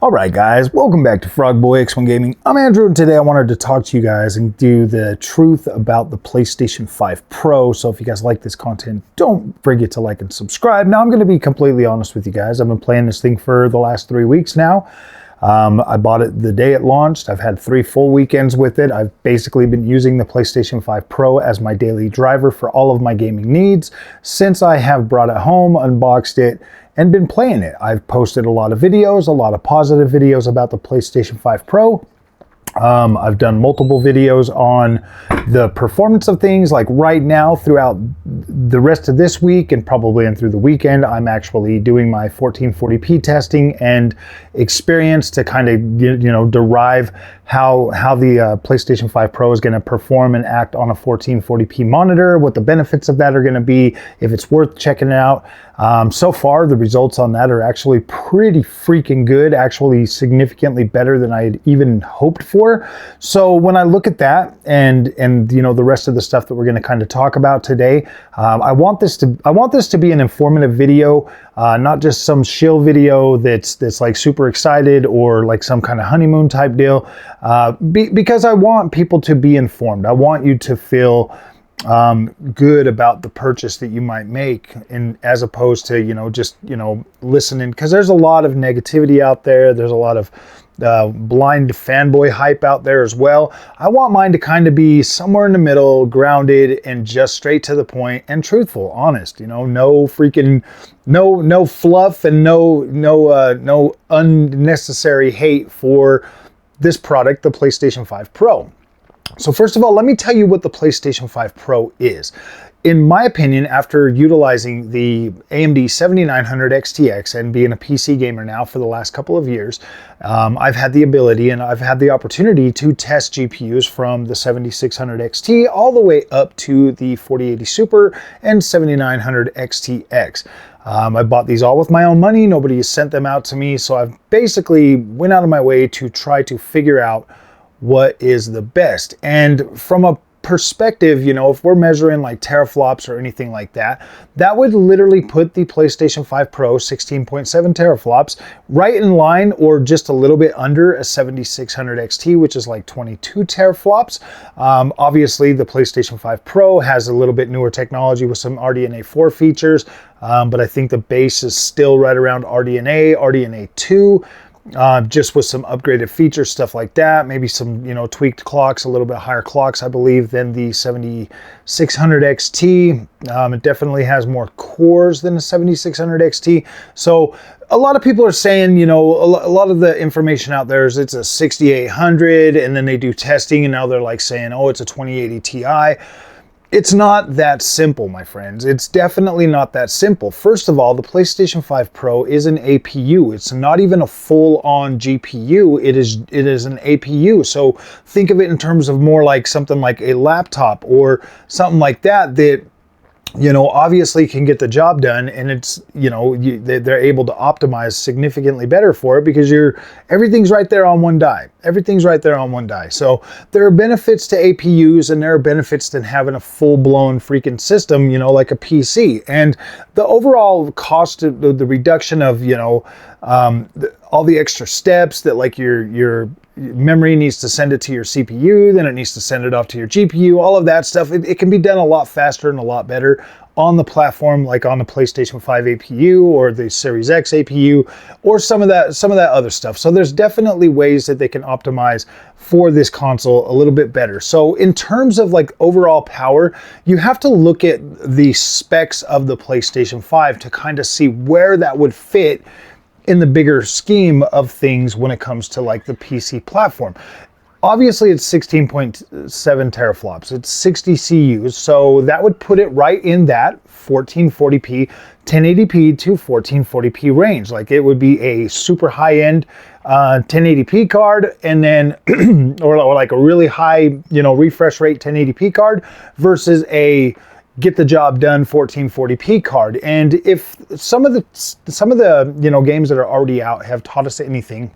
Alright guys, welcome back to Frogboy X1 Gaming. I'm Andrew and today I wanted to talk to you guys and do the truth about the PlayStation 5 Pro. So if you guys like this content, don't forget to like and subscribe. Now I'm going to be completely honest with you guys. I've been playing this thing for the last 3 weeks now. I bought it the day it launched. I've had 3 full weekends with it. I've basically been using the PlayStation 5 Pro as my daily driver for all of my gaming needs since I have brought it home, unboxed it, and been playing it. I've posted a lot of videos, a lot of positive videos about the PlayStation 5 Pro. I've done multiple videos on the performance of things. Like right now, throughout the rest of this week and probably in through the weekend, I'm actually doing my 1440p testing and experience to kind of derive how the PlayStation 5 Pro is going to perform and act on a 1440p monitor, what the benefits of that are going to be, if it's worth checking out. So far, the results on that are actually pretty freaking good, actually significantly better than I had even hoped for. So when I look at that and the rest of the stuff that we're going to kind of talk about today, I want this to be an informative video, not just some shill video that's like super excited or like some kind of honeymoon type deal, because I want people to be informed. I want you to feel good about the purchase that you might make, and as opposed to just listening, because there's a lot of negativity out there. There's a lot of blind fanboy hype out there as well. I want mine to kind of be somewhere in the middle, grounded and just straight to the point and truthful, honest. No freaking no fluff and no unnecessary hate for this product, the PlayStation 5 Pro. So first of all, let me tell you what the PlayStation 5 Pro is. In my opinion, after utilizing the AMD 7900 XTX and being a PC gamer now for the last couple of years, I've had the ability and I've had the opportunity to test GPUs from the 7600 XT all the way up to the 4080 Super and 7900 XTX. I bought these all with my own money. Nobody has sent them out to me. So I've basically went out of my way to try to figure out what is the best. And from a perspective, if we're measuring like teraflops or anything like that, that would literally put the PlayStation 5 Pro 16.7 teraflops right in line or just a little bit under a 7600 XT, which is like 22 teraflops. Obviously, the PlayStation 5 Pro has a little bit newer technology with some RDNA 4 features, but I think the base is still right around RDNA 2. Just with some upgraded features, stuff like that, maybe some tweaked clocks, a little bit higher clocks I believe than the 7600 XT. It definitely has more cores than the 7600 XT. So a lot of people are saying, a lot of the information out there is it's a 6800, and then they do testing and now they're like saying, oh, it's a 2080 Ti. It's not that simple, my friends. It's definitely not that simple. First of all, the PlayStation 5 Pro is an APU. It's not even a full-on GPU. It is an APU. So think of it in terms of more like something like a laptop or something like that obviously can get the job done, and it's they're able to optimize significantly better for it because everything's right there on one die. Everything's right there on one die. So there are benefits to APUs and there are benefits to having a full-blown freaking system, like a PC. And the overall cost of the reduction of all the extra steps that like your memory needs to send it to your CPU, then it needs to send it off to your GPU, all of that stuff. It can be done a lot faster and a lot better on the platform, like on the PlayStation 5 APU or the Series X APU or some of that other stuff. So there's definitely ways that they can optimize for this console a little bit better. So in terms of like overall power, you have to look at the specs of the PlayStation 5 to kind of see where that would fit in the bigger scheme of things when it comes to like the PC platform. Obviously it's 16.7 teraflops, it's 60 CUs, so that would put it right in that 1440p 1080p to 1440p range. Like it would be a super high-end 1080p card, and then or like a really high refresh rate 1080p card versus a get the job done 1440p card. And if some of the games that are already out have taught us anything,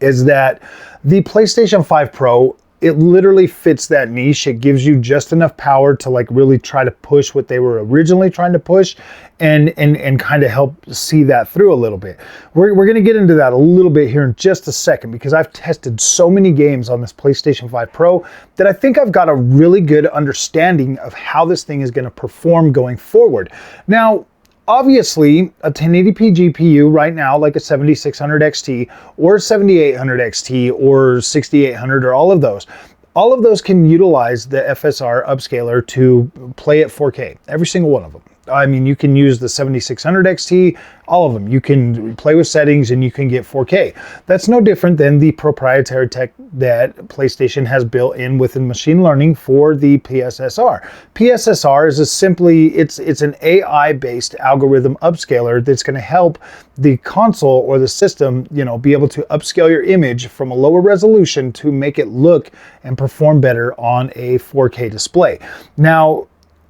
is that the PlayStation 5 Pro it literally fits that niche. It gives you just enough power to like really try to push what they were originally trying to push and kind of help see that through a little bit. We're going to get into that a little bit here in just a second, because I've tested so many games on this PlayStation 5 Pro that I think I've got a really good understanding of how this thing is going to perform going forward. Now, obviously, a 1080p GPU right now, like a 7600 XT or 7800 XT or 6800 or all of those can utilize the FSR upscaler to play at 4K, every single one of them. I mean, you can use the 7600 XT, all of them. You can play with settings and you can get 4K. That's no different than the proprietary tech that PlayStation has built in within machine learning for the PSSR. PSSR is it's an AI-based algorithm upscaler that's going to help the console or the system, you know, be able to upscale your image from a lower resolution to make it look and perform better on a 4K display. Now,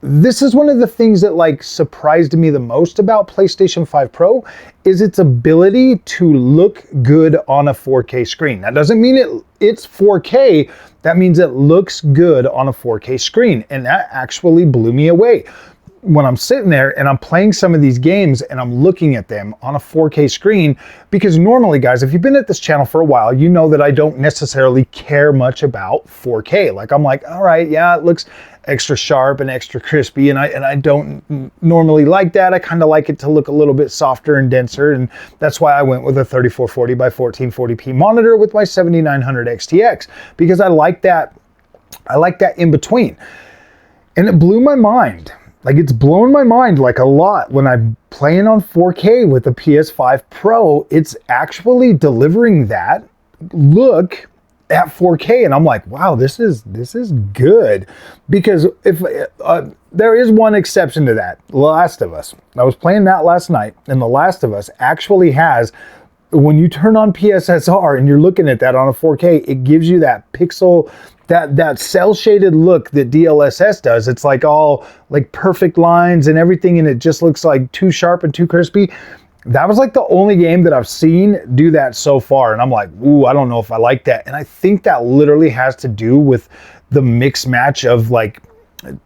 this is one of the things that like surprised me the most about PlayStation 5 Pro is its ability to look good on a 4K screen. That doesn't mean it's 4K. That means it looks good on a 4K screen. And that actually blew me away. When I'm sitting there and I'm playing some of these games and I'm looking at them on a 4K screen, because normally, guys, if you've been at this channel for a while, you know that I don't necessarily care much about 4K. Like, I'm like, all right, yeah, it looks extra sharp and extra crispy, and I don't normally like that. I kind of like it to look a little bit softer and denser, and that's why I went with a 3440 by 1440p monitor with my 7900 XTX, because I like that in between. And it blew my mind. Like, it's blown my mind like a lot when I'm playing on 4K with the PS5 Pro. It's actually delivering that look at 4K, and I'm like, wow, this is good. Because if there is one exception to that, The Last of Us. I was playing that last night, and The Last of Us actually has, when you turn on PSSR and you're looking at that on a 4K, it gives you that pixel, that cell shaded look that DLSS does. It's like all like perfect lines and everything, and it just looks like too sharp and too crispy. That was like the only game that I've seen do that so far. And I'm like, ooh, I don't know if I like that. And I think that literally has to do with the mix match of like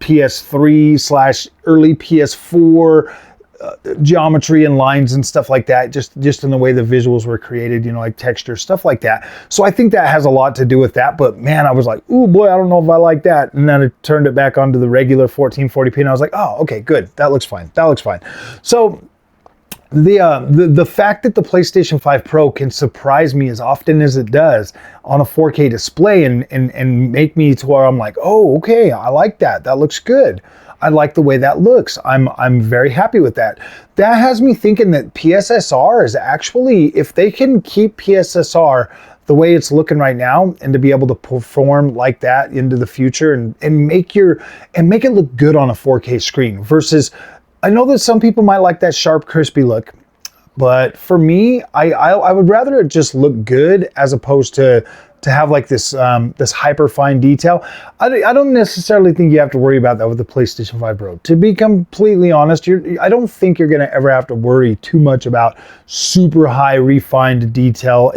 PS3 / early PS4 geometry and lines and stuff like that, just in the way the visuals were created, you know, like texture, stuff like that. So I think that has a lot to do with that. But man, I was like, ooh boy, I don't know if I like that. And then I turned it back onto the regular 1440p and I was like, oh, okay, good. That looks fine. That looks fine. So the fact that the PlayStation 5 Pro can surprise me as often as it does on a 4K display and make me to where I'm like, oh, okay, I like that. That looks good. I like the way that looks. I'm very happy with that. That has me thinking that PSSR is actually, if they can keep PSSR the way it's looking right now and to be able to perform like that into the future and make it look good on a 4K screen versus, I know that some people might like that sharp, crispy look, but for me, I would rather it just look good as opposed to have like this hyper fine detail. I don't necessarily think you have to worry about that with the PlayStation 5 Pro. To be completely honest, I don't think you're gonna ever have to worry too much about super high refined detail.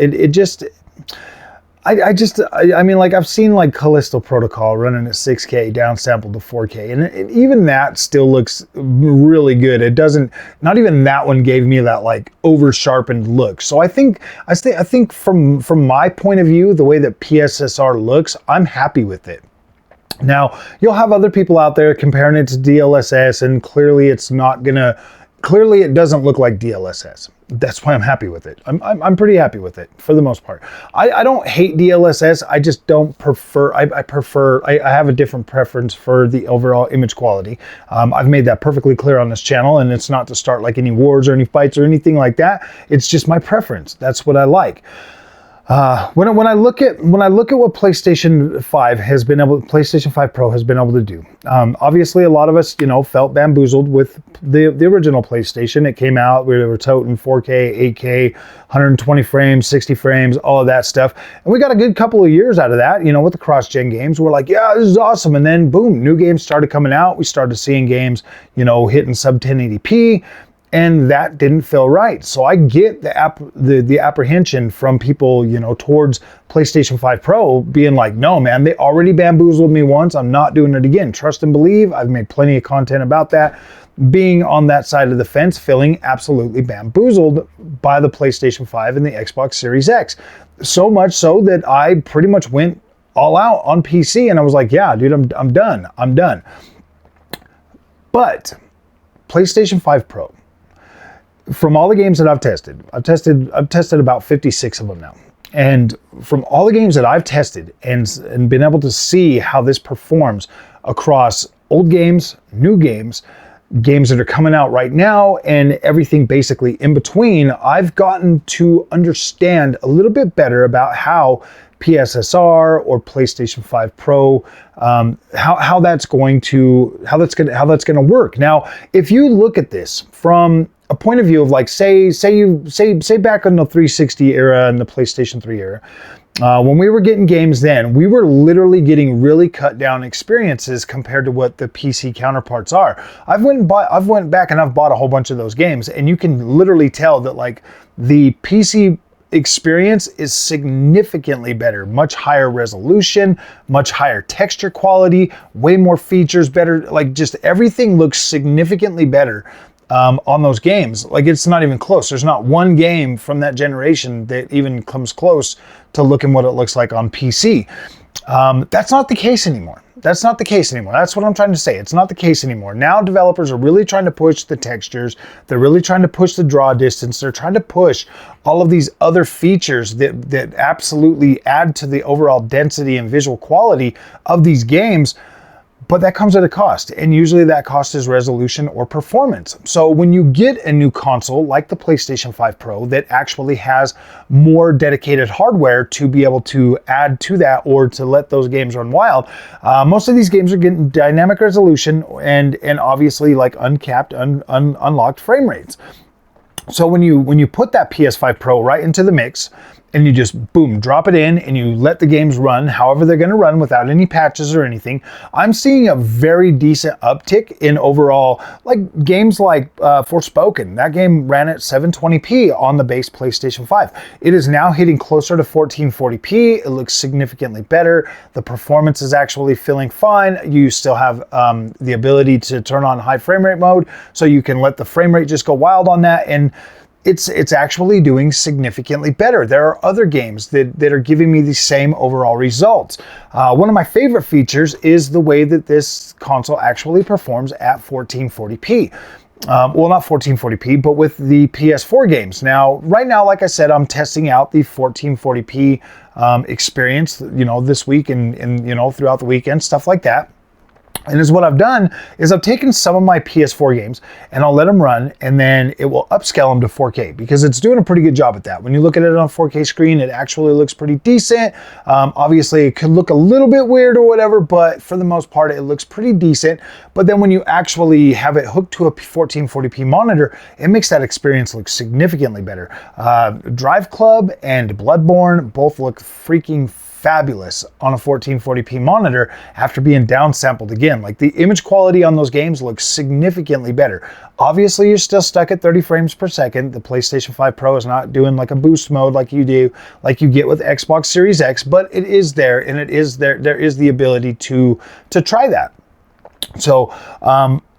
I mean, like I've seen like Callisto Protocol running at 6K downsampled to 4K, and even that still looks really good. It doesn't, not even that one gave me that like over sharpened look. So I think from my point of view, the way that PSSR looks, I'm happy with it. Now, you'll have other people out there comparing it to DLSS, and clearly it doesn't look like DLSS. That's why I'm happy with it. I'm pretty happy with it for the most part. I don't hate DLSS. I just don't prefer, I have a different preference for the overall image quality. I've made that perfectly clear on this channel, and it's not to start like any wars or any fights or anything like that. It's just my preference. That's what I like. When I look at what PlayStation 5 Pro has been able to do, obviously a lot of us, you know, felt bamboozled with the original PlayStation. It came out, we were toting 4K, 8K, 120 frames, 60 frames, all of that stuff, and we got a good couple of years out of that, you know, with the cross-gen games. We're like, yeah, this is awesome, and then boom, new games started coming out. We started seeing games, you know, hitting sub 1080p. and that didn't feel right. So I get the apprehension from people, you know, towards PlayStation 5 Pro being like, no, man, they already bamboozled me once. I'm not doing it again. Trust and believe. I've made plenty of content about that. Being on that side of the fence, feeling absolutely bamboozled by the PlayStation 5 and the Xbox Series X. So much so that I pretty much went all out on PC and I was like, yeah, dude, I'm done. I'm done. But PlayStation 5 Pro, from all the games that I've tested about 56 of them now. And from all the games that I've tested and been able to see how this performs across old games, new games, games that are coming out right now, and everything basically in between, I've gotten to understand a little bit better about how PSSR or PlayStation 5 Pro, how that's going to work. Now, if you look at this from a point of view of like, say back in the 360 era and the PlayStation 3 era, when we were getting games then, we were literally getting really cut down experiences compared to what the PC counterparts are. I've went back and I've bought a whole bunch of those games, and you can literally tell that like the PC experience is significantly better, much higher resolution, much higher texture quality, way more features, better, like just everything looks significantly better on those games. Like it's not even close. There's not one game from that generation that even comes close to looking what it looks like on PC. That's not the case anymore. That's not the case anymore. That's what I'm trying to say. It's not the case anymore. Now developers are really trying to push the textures. They're really trying to push the draw distance. They're trying to push all of these other features that absolutely add to the overall density and visual quality of these games. But that comes at a cost, and usually that cost is resolution or performance. So when you get a new console like the PlayStation 5 Pro that actually has more dedicated hardware to be able to add to that or to let those games run wild, most of these games are getting dynamic resolution and obviously like uncapped, unlocked frame rates. So when you put that PS5 Pro right into the mix, and you just, boom, drop it in and you let the games run however they're gonna run without any patches or anything, I'm seeing a very decent uptick in overall, like games like Forspoken. That game ran at 720p on the base PlayStation 5. It is now hitting closer to 1440p. It looks significantly better. The performance is actually feeling fine. You still have the ability to turn on high frame rate mode, so you can let the frame rate just go wild on that, and it's actually doing significantly better. There are other games that are giving me the same overall results. One of my favorite features is the way that this console actually performs at 1440p. Well, not 1440p, but with the PS4 games. Now, right now, like I said, I'm testing out the 1440p experience, you know, this week and you know, throughout the weekend, stuff like that. And is what I've done is I've taken some of my PS4 games and I'll let them run, and then it will upscale them to 4K because it's doing a pretty good job at that. When you look at it on a 4K screen, it actually looks pretty decent. Obviously, it could look a little bit weird or whatever, but for the most part, it looks pretty decent. But then when you actually have it hooked to a 1440p monitor, it makes that experience look significantly better. Drive Club and Bloodborne both look freaking fabulous on a 1440p monitor after being downsampled again. Like the image quality on those games looks significantly better. Obviously, you're still stuck at 30 frames per second. The PlayStation 5 Pro is not doing like a boost mode like you get with Xbox Series X, but it is there, and it is there. There is the ability to try that. So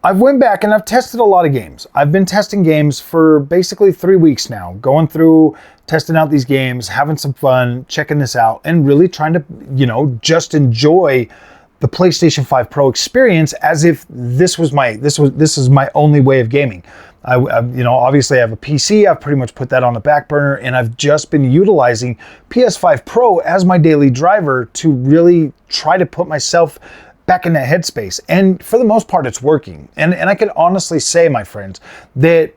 I've went back and I've tested a lot of games. I've been testing games for basically 3 weeks now, going through, testing out these games, having some fun, checking this out, and really trying to, you know, just enjoy the PlayStation 5 Pro experience as if this is my only way of gaming. I you know, obviously I have a PC. I've pretty much put that on the back burner, and I've just been utilizing PS5 Pro as my daily driver to really try to put myself back in that headspace. And for the most part, it's working. And I can honestly say, my friends, that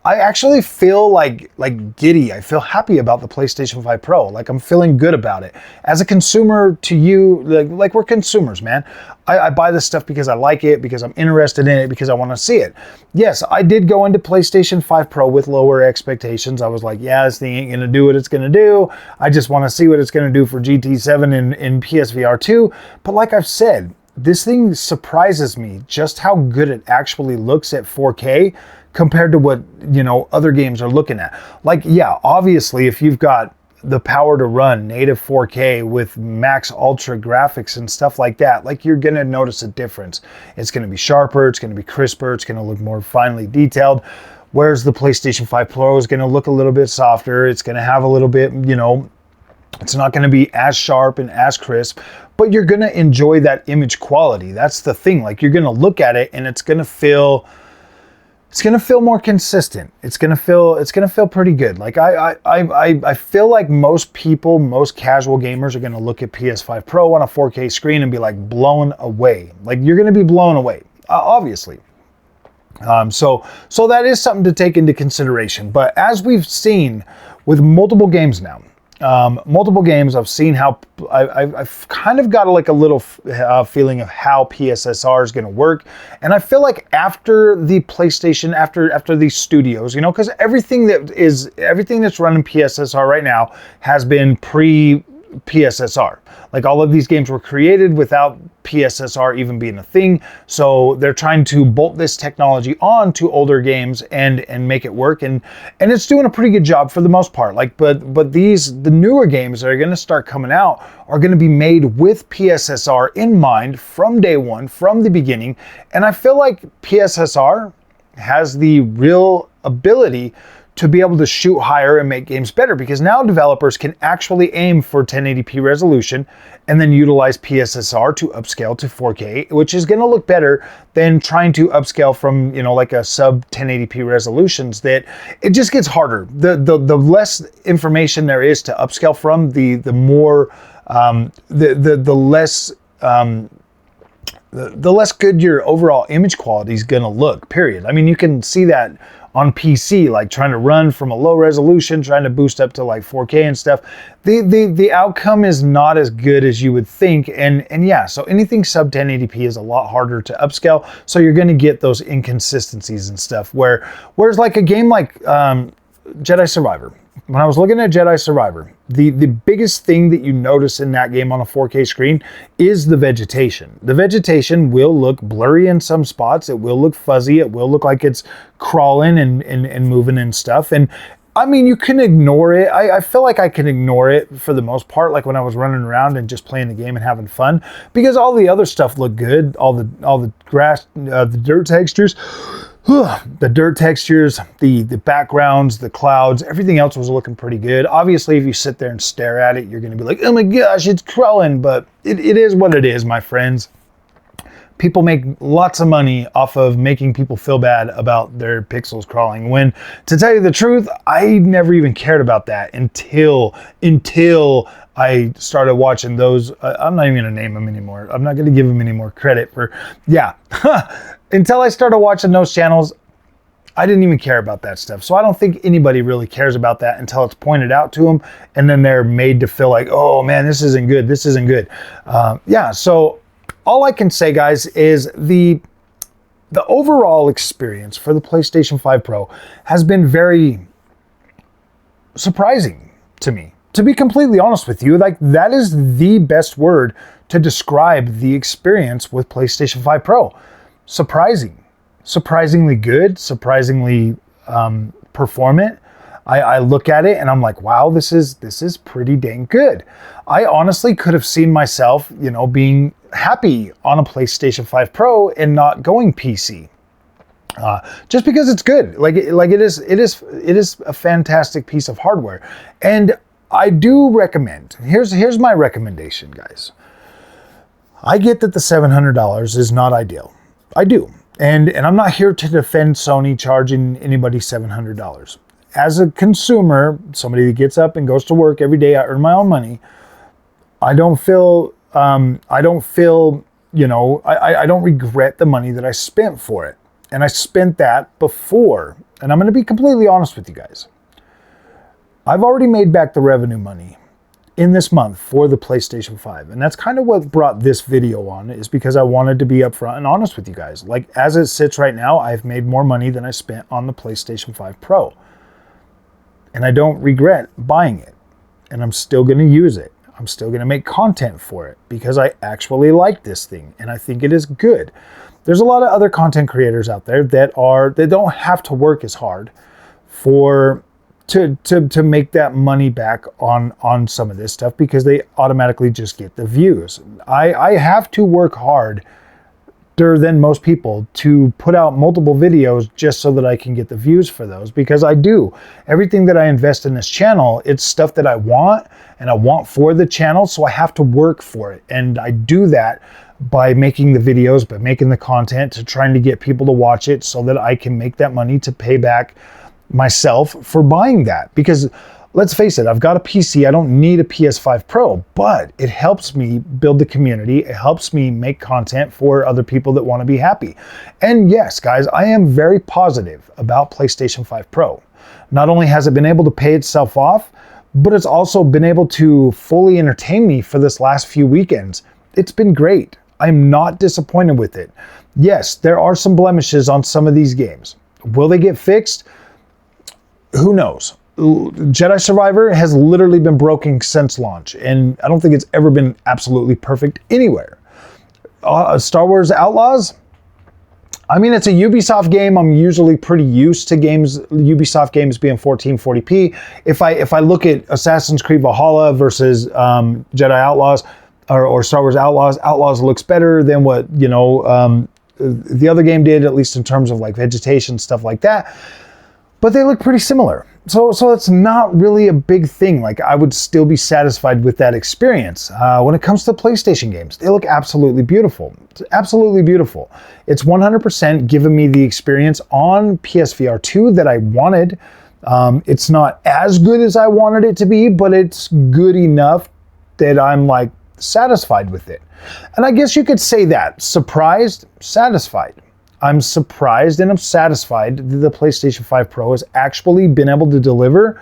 I actually feel like giddy. I feel happy about the PlayStation 5 Pro. Like I'm feeling good about it. As a consumer to you, like we're consumers, man. I buy this stuff because I like it, because I'm interested in it, because I want to see it. Yes, I did go into PlayStation 5 Pro with lower expectations. I was like, yeah, this thing ain't going to do what it's going to do. I just want to see what it's going to do for GT7 and PSVR 2. But like I've said, this thing surprises me just how good it actually looks at 4K compared to what, you know, other games are looking at. Like, yeah, obviously if you've got the power to run native 4K with max ultra graphics and stuff like that, like, you're gonna notice a difference. It's gonna be sharper, it's gonna be crisper, it's gonna look more finely detailed. Whereas the PlayStation 5 Pro is gonna look a little bit softer. It's gonna have a little bit, you know, it's not gonna be as sharp and as crisp, but you're gonna enjoy that image quality. That's the thing. Like, you're gonna look at it and it's gonna feel more consistent. It's gonna feel pretty good. Like, I feel like most people, most casual gamers are gonna look at PS5 Pro on a 4K screen and be like blown away. Like, you're gonna be blown away, obviously. So that is something to take into consideration. But as we've seen with multiple games now, I've seen how I've kind of got like a little feeling of how PSSR is going to work. And I feel like after the PlayStation, after these studios, you know, because everything that's running PSSR right now has been pre-PSSR. Like, all of these games were created without PSSR even being a thing. So they're trying to bolt this technology on to older games and make it work. And it's doing a pretty good job for the most part. Like, but the newer games that are going to start coming out are going to be made with PSSR in mind from day one, from the beginning. And I feel like PSSR has the real ability to be able to shoot higher and make games better, because now developers can actually aim for 1080p resolution and then utilize PSSR to upscale to 4K, which is going to look better than trying to upscale from, you know, like a sub 1080p resolutions. That it just gets harder. The less information there is to upscale from, the less good your overall image quality is going to look, period. I mean, you can see that on PC, like trying to run from a low resolution, trying to boost up to like 4K and stuff. The outcome is not as good as you would think. And yeah, so anything sub 1080p is a lot harder to upscale. So you're going to get those inconsistencies and stuff. Whereas like a game like Jedi Survivor, when I was looking at Jedi Survivor, the biggest thing that you notice in that game on a 4K screen is the vegetation. The vegetation will look blurry in some spots. It will look fuzzy. It will look like it's crawling and moving and stuff. And I mean, you can ignore it. I feel like I can ignore it for the most part, like when I was running around and just playing the game and having fun, because all the other stuff looked good. All the grass, the dirt textures, the backgrounds, the clouds, everything else was looking pretty good. Obviously, if you sit there and stare at it, you're going to be like, oh my gosh, it's crawling. But it is what it is, my friends. People make lots of money off of making people feel bad about their pixels crawling, when, to tell you the truth, I never even cared about that until I started watching those. I'm not even going to name them anymore. I'm not going to give them any more credit for, yeah. Until I started watching those channels, I didn't even care about that stuff. So I don't think anybody really cares about that until it's pointed out to them, and then they're made to feel like, oh man, this isn't good. This isn't good. Yeah, so all I can say, guys, is the overall experience for the PlayStation 5 Pro has been very surprising to me. To be completely honest with you, like, that is the best word to describe the experience with PlayStation 5 Pro. Surprisingly good, surprisingly performant. I look at it and I'm like, wow, this is pretty dang good. I honestly could have seen myself, you know, being happy on a PlayStation 5 Pro and not going PC. Just because it's good. Like it is a fantastic piece of hardware. And I do recommend, here's my recommendation, guys. I get that the $700 is not ideal. I do. And I'm not here to defend Sony charging anybody $700. As a consumer, somebody that gets up and goes to work every day, I earn my own money. I don't feel, you know, I don't regret the money that I spent for it. And I spent that before. And I'm going to be completely honest with you guys. I've already made back the revenue money in this month for the PlayStation 5. And that's kind of what brought this video on, is because I wanted to be upfront and honest with you guys. Like, as it sits right now, I've made more money than I spent on the PlayStation 5 Pro. And I don't regret buying it. And I'm still going to use it. I'm still going to make content for it because I actually like this thing and I think it is good. There's a lot of other content creators out there that don't have to work as hard to make that money back on some of this stuff because they automatically just get the views. I have to work harder than most people to put out multiple videos just so that I can get the views for those, because I do. Everything that I invest in this channel, it's stuff that I want and I want for the channel, so I have to work for it. And I do that by making the videos, by making the content, to trying to get people to watch it so that I can make that money to pay back myself for buying that. Because let's face it, I've got a PC, I don't need a PS5 Pro, but it helps me build the community, it helps me make content for other people that want to be happy. And yes, guys, I am very positive about PlayStation 5 Pro. Not only has it been able to pay itself off, but it's also been able to fully entertain me for this last few weekends. It's been great. I'm not disappointed with it. Yes, there are some blemishes on some of these games. Will they get fixed? Who knows? Jedi Survivor has literally been broken since launch, and I don't think it's ever been absolutely perfect anywhere. Star Wars Outlaws, I mean, it's a Ubisoft game. I'm usually pretty used to Ubisoft games being 1440p. If I look at Assassin's Creed Valhalla versus Jedi Outlaws or Star Wars Outlaws looks better than what the other game did, at least in terms of like vegetation, stuff like that. But they look pretty similar. So it's not really a big thing. Like, I would still be satisfied with that experience. When it comes to PlayStation games, they look absolutely beautiful. It's absolutely beautiful. It's 100% given me the experience on PSVR 2 that I wanted. It's not as good as I wanted it to be, but it's good enough that I'm like satisfied with it. And I guess you could say that. Surprised, satisfied. I'm surprised and I'm satisfied that the PlayStation 5 Pro has actually been able to deliver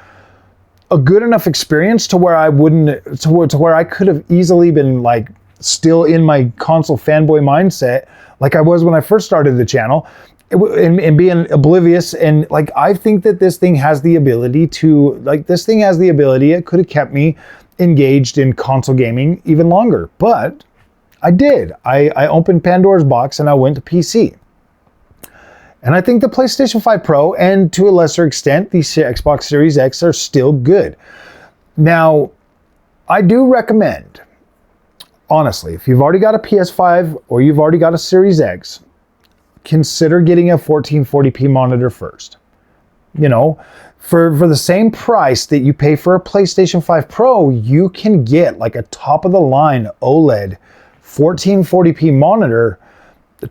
a good enough experience to where I where I could have easily been like still in my console fanboy mindset like I was when I first started the channel and being oblivious. And like, I think that this thing has the ability it could have kept me engaged in console gaming even longer, but I did. I opened Pandora's box and I went to PC. And I think the PlayStation 5 Pro, and to a lesser extent, the Xbox Series X, are still good. Now, I do recommend, honestly, if you've already got a PS5 or you've already got a Series X, consider getting a 1440p monitor first. You know, for the same price that you pay for a PlayStation 5 Pro, you can get like a top-of-the-line OLED 1440p monitor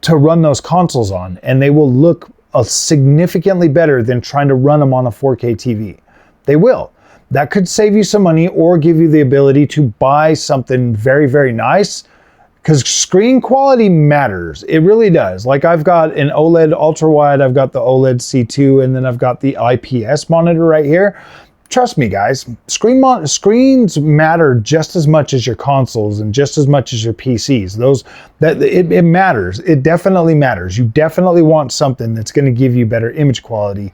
to run those consoles on, and they will look significantly better than trying to run them on a 4K TV. They will. That could save you some money or give you the ability to buy something very, very nice, because screen quality matters. It really does. Like, I've got an OLED ultra wide, I've got the OLED C2, and then I've got the IPS monitor right here. Trust me, guys, screens matter just as much as your consoles and just as much as your PCs. It matters. It definitely matters. You definitely want something that's going to give you better image quality,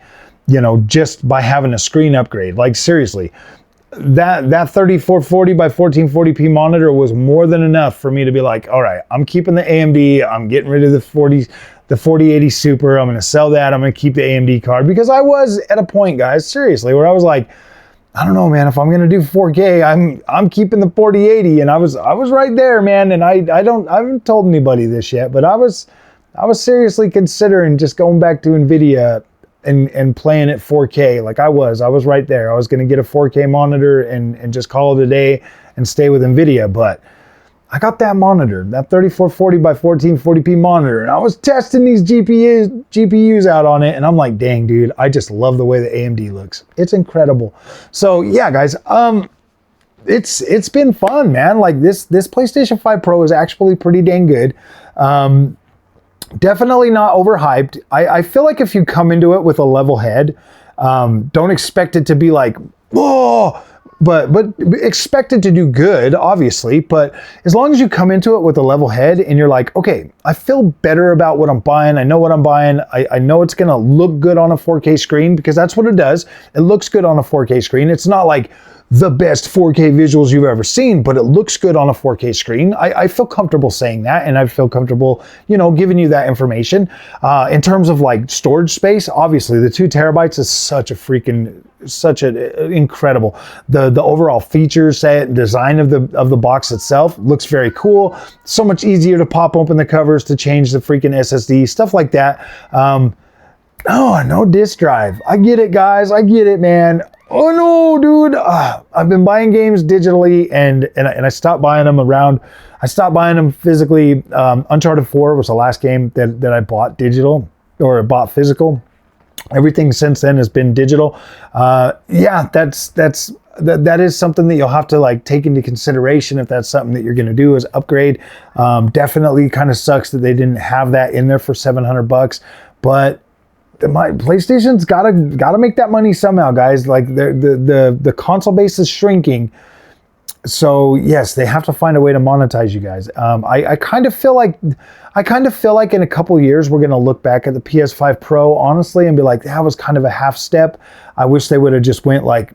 just by having a screen upgrade. Like, seriously, that 3440 by 1440p monitor was more than enough for me to be like, all right, I'm keeping the AMD. I'm getting rid of the 4080 Super. I'm going to sell that. I'm going to keep the AMD card, because I was at a point, guys, seriously, where I was like, I don't know, man, if I'm going to do 4K, I'm keeping the 4080. And I was right there, man. And I haven't told anybody this yet, but I was seriously considering just going back to NVIDIA and playing at 4K. Like, I was right there. I was going to get a 4K monitor and just call it a day and stay with NVIDIA. But I got that monitor, that 3440 by 1440p monitor, and I was testing these GPUs out on it, and I'm like, dang, dude, I just love the way the AMD looks. It's incredible. So yeah, guys, it's been fun, man. Like, this PlayStation 5 Pro is actually pretty dang good. Definitely not overhyped. I feel like if you come into it with a level head, don't expect it to be like, whoa, but expect it to do good, obviously. But as long as you come into it with a level head and you're like, okay, I feel better about what I'm buying. I know what I'm buying. I know it's going to look good on a 4K screen, because that's what it does. It looks good on a 4K screen. It's not like the best 4K visuals you've ever seen, but it looks good on a 4K screen. I feel comfortable saying that, and I feel comfortable, you know, giving you that information. In terms of like storage space, obviously the 2 terabytes is such an incredible. The overall feature set and design of the box itself looks very cool. So much easier to pop open the covers to change the freaking SSD, stuff like that. Oh, no disk drive. I get it, guys. I get it, man. Oh no, dude. I've been buying games digitally and I stopped buying them I stopped buying them physically. Uncharted 4 was the last game that I bought digital or bought physical. Everything since then has been digital. Yeah, that is something that you'll have to like take into consideration if that's something that you're going to do is upgrade. Definitely kind of sucks that they didn't have that in there for $700, but my PlayStation's gotta make that money somehow, guys. Like the console base is shrinking, so yes, they have to find a way to monetize you guys. I kind of feel like in a couple years we're gonna look back at the PS5 Pro honestly and be like, that was kind of a half step. I wish they would have just went like,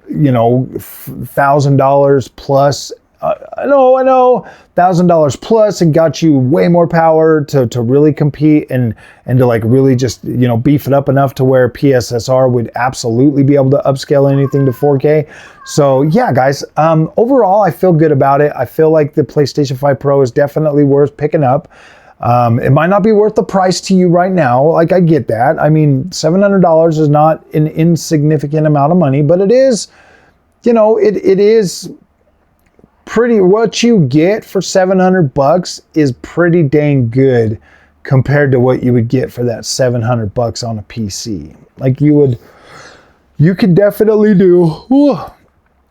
you know, $1,000 plus. I know, $1,000 plus and got you way more power to really compete and to like really just, you know, beef it up enough to where PSSR would absolutely be able to upscale anything to 4K. So yeah, guys, overall, I feel good about it. I feel like the PlayStation 5 Pro is definitely worth picking up. It might not be worth the price to you right now. Like, I get that. I mean, $700 is not an insignificant amount of money, but it is, you know, it is pretty, what you get for $700 is pretty dang good compared to what you would get for that $700 on a PC. Like you could definitely do,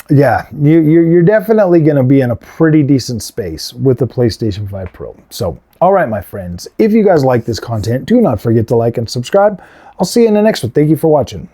yeah, you're definitely going to be in a pretty decent space with the PlayStation 5 Pro. So, all right, my friends, if you guys like this content, do not forget to like and subscribe. I'll see you in the next one. Thank you for watching.